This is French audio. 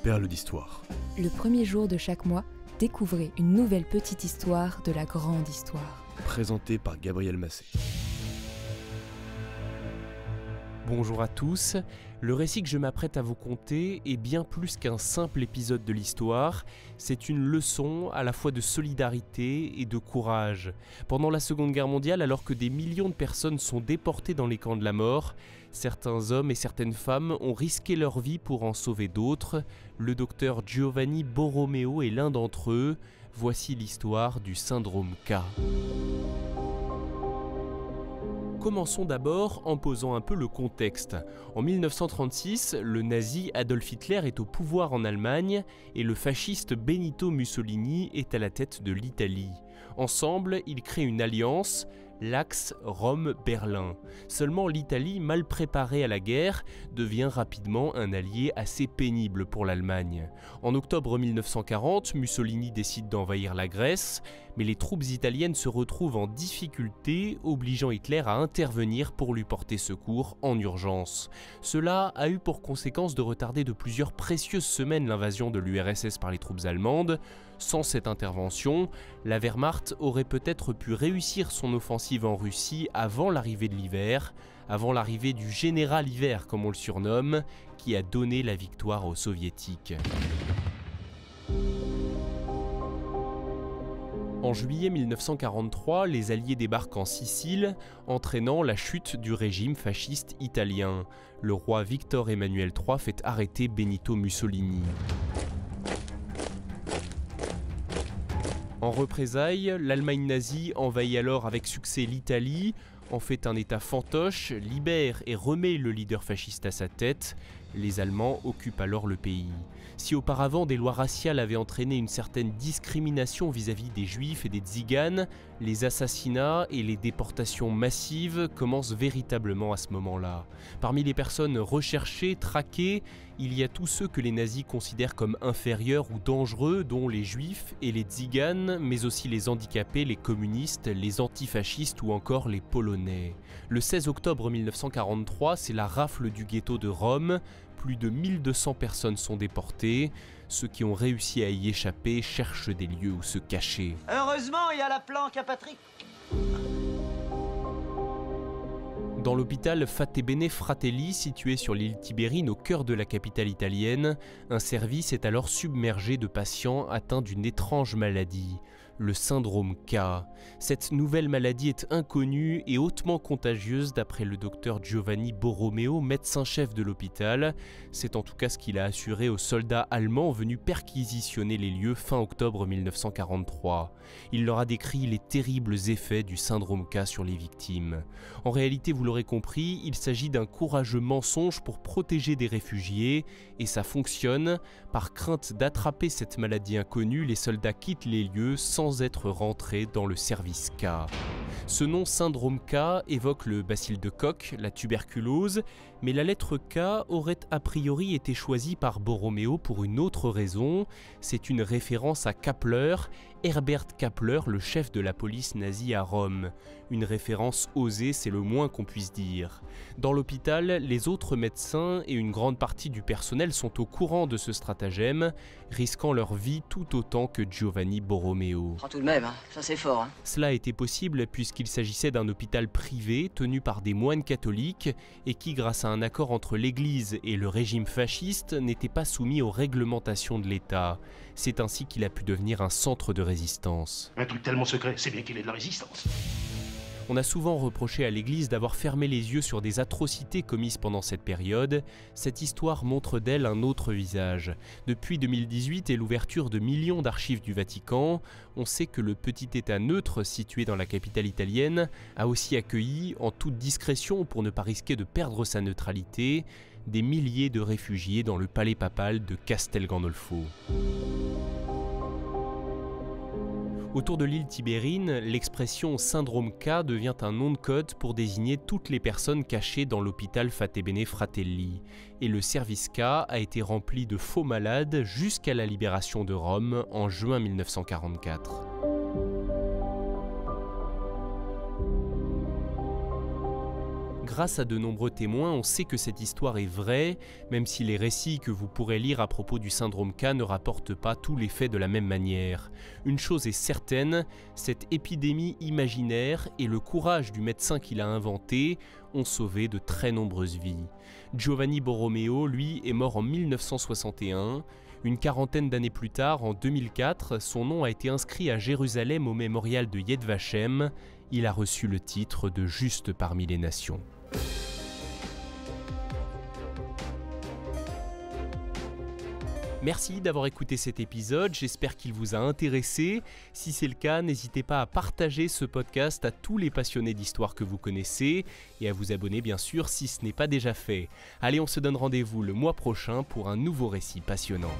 perles d'histoire. Le premier jour de chaque mois, découvrez une nouvelle petite histoire de la grande histoire. Présenté par Gabriel Massé. Bonjour à tous, le récit que je m'apprête à vous conter est bien plus qu'un simple épisode de l'histoire, c'est une leçon à la fois de solidarité et de courage. Pendant la Seconde Guerre mondiale, alors que des millions de personnes sont déportées dans les camps de la mort, certains hommes et certaines femmes ont risqué leur vie pour en sauver d'autres. Le docteur Giovanni Borromeo est l'un d'entre eux. Voici l'histoire du syndrome K. Commençons d'abord en posant un peu le contexte. En 1936, le nazi Adolf Hitler est au pouvoir en Allemagne et le fasciste Benito Mussolini est à la tête de l'Italie. Ensemble, ils créent une alliance, l'axe Rome-Berlin. Seulement l'Italie, mal préparée à la guerre, devient rapidement un allié assez pénible pour l'Allemagne. En octobre 1940, Mussolini décide d'envahir la Grèce, mais les troupes italiennes se retrouvent en difficulté, obligeant Hitler à intervenir pour lui porter secours en urgence. Cela a eu pour conséquence de retarder de plusieurs précieuses semaines l'invasion de l'URSS par les troupes allemandes. Sans cette intervention, la Wehrmacht aurait peut-être pu réussir son offensive en Russie avant l'arrivée de l'hiver, avant l'arrivée du général hiver comme on le surnomme, qui a donné la victoire aux soviétiques. En juillet 1943, les Alliés débarquent en Sicile, entraînant la chute du régime fasciste italien. Le roi Victor Emmanuel III fait arrêter Benito Mussolini. En représailles, l'Allemagne nazie envahit alors avec succès l'Italie, en fait un état fantoche, libère et remet le leader fasciste à sa tête. Les Allemands occupent alors le pays. Si auparavant des lois raciales avaient entraîné une certaine discrimination vis-à-vis des Juifs et des Tziganes, les assassinats et les déportations massives commencent véritablement à ce moment-là. Parmi les personnes recherchées, traquées, il y a tous ceux que les nazis considèrent comme inférieurs ou dangereux, dont les Juifs et les Tziganes, mais aussi les handicapés, les communistes, les antifascistes ou encore les Polonais. Le 16 octobre 1943, c'est la rafle du ghetto de Rome. Plus de 1200 personnes sont déportées. Ceux qui ont réussi à y échapper cherchent des lieux où se cacher. Heureusement, il y a la planque à Patrick. Dans l'hôpital Fatebenè Fratelli, situé sur l'île Tibérine au cœur de la capitale italienne, un service est alors submergé de patients atteints d'une étrange maladie, le syndrome K. Cette nouvelle maladie est inconnue et hautement contagieuse d'après le docteur Giovanni Borromeo, médecin-chef de l'hôpital. C'est en tout cas ce qu'il a assuré aux soldats allemands venus perquisitionner les lieux fin octobre 1943. Il leur a décrit les terribles effets du syndrome K sur les victimes. En réalité, vous l'aurez compris, il s'agit d'un courageux mensonge pour protéger des réfugiés, et ça fonctionne. Par crainte d'attraper cette maladie inconnue, les soldats quittent les lieux sans être rentrés dans le service K. Ce nom syndrome K évoque le bacille de Koch, la tuberculose, mais la lettre K aurait a priori été choisie par Borromeo pour une autre raison. C'est une référence à Kappler, Herbert Kappler, le chef de la police nazie à Rome. Une référence osée, c'est le moins qu'on puisse dire. Dans l'hôpital, les autres médecins et une grande partie du personnel sont au courant de ce stratagème, risquant leur vie tout autant que Giovanni Borromeo. Oh, tout de même, hein. Ça c'est fort. Hein. Cela a été possible puisqu'il s'agissait d'un hôpital privé tenu par des moines catholiques et qui, grâce à un accord entre l'Église et le régime fasciste, n'était pas soumis aux réglementations de l'État. C'est ainsi qu'il a pu devenir un centre de résistance. Un truc tellement secret, c'est bien qu'il ait de la résistance. On a souvent reproché à l'Église d'avoir fermé les yeux sur des atrocités commises pendant cette période. Cette histoire montre d'elle un autre visage. Depuis 2018 et l'ouverture de millions d'archives du Vatican, on sait que le petit État neutre situé dans la capitale italienne a aussi accueilli, en toute discrétion pour ne pas risquer de perdre sa neutralité, des milliers de réfugiés dans le palais papal de Castel Gandolfo. Autour de l'île Tibérine, l'expression syndrome K devient un nom de code pour désigner toutes les personnes cachées dans l'hôpital Fatebenè Fratelli. Et le service K a été rempli de faux malades jusqu'à la libération de Rome en juin 1944. grâce à de nombreux témoins, on sait que cette histoire est vraie, même si les récits que vous pourrez lire à propos du syndrome K ne rapportent pas tous les faits de la même manière. Une chose est certaine, cette épidémie imaginaire et le courage du médecin qui l'a inventée ont sauvé de très nombreuses vies. Giovanni Borromeo, lui, est mort en 1961. Une quarantaine d'années plus tard, en 2004, son nom a été inscrit à Jérusalem au mémorial de Yad Vashem. Il a reçu le titre de Juste parmi les nations. Merci d'avoir écouté cet épisode, j'espère qu'il vous a intéressé. Si c'est le cas, n'hésitez pas à partager ce podcast à tous les passionnés d'histoire que vous connaissez et à vous abonner bien sûr si ce n'est pas déjà fait. Allez, on se donne rendez-vous le mois prochain pour un nouveau récit passionnant.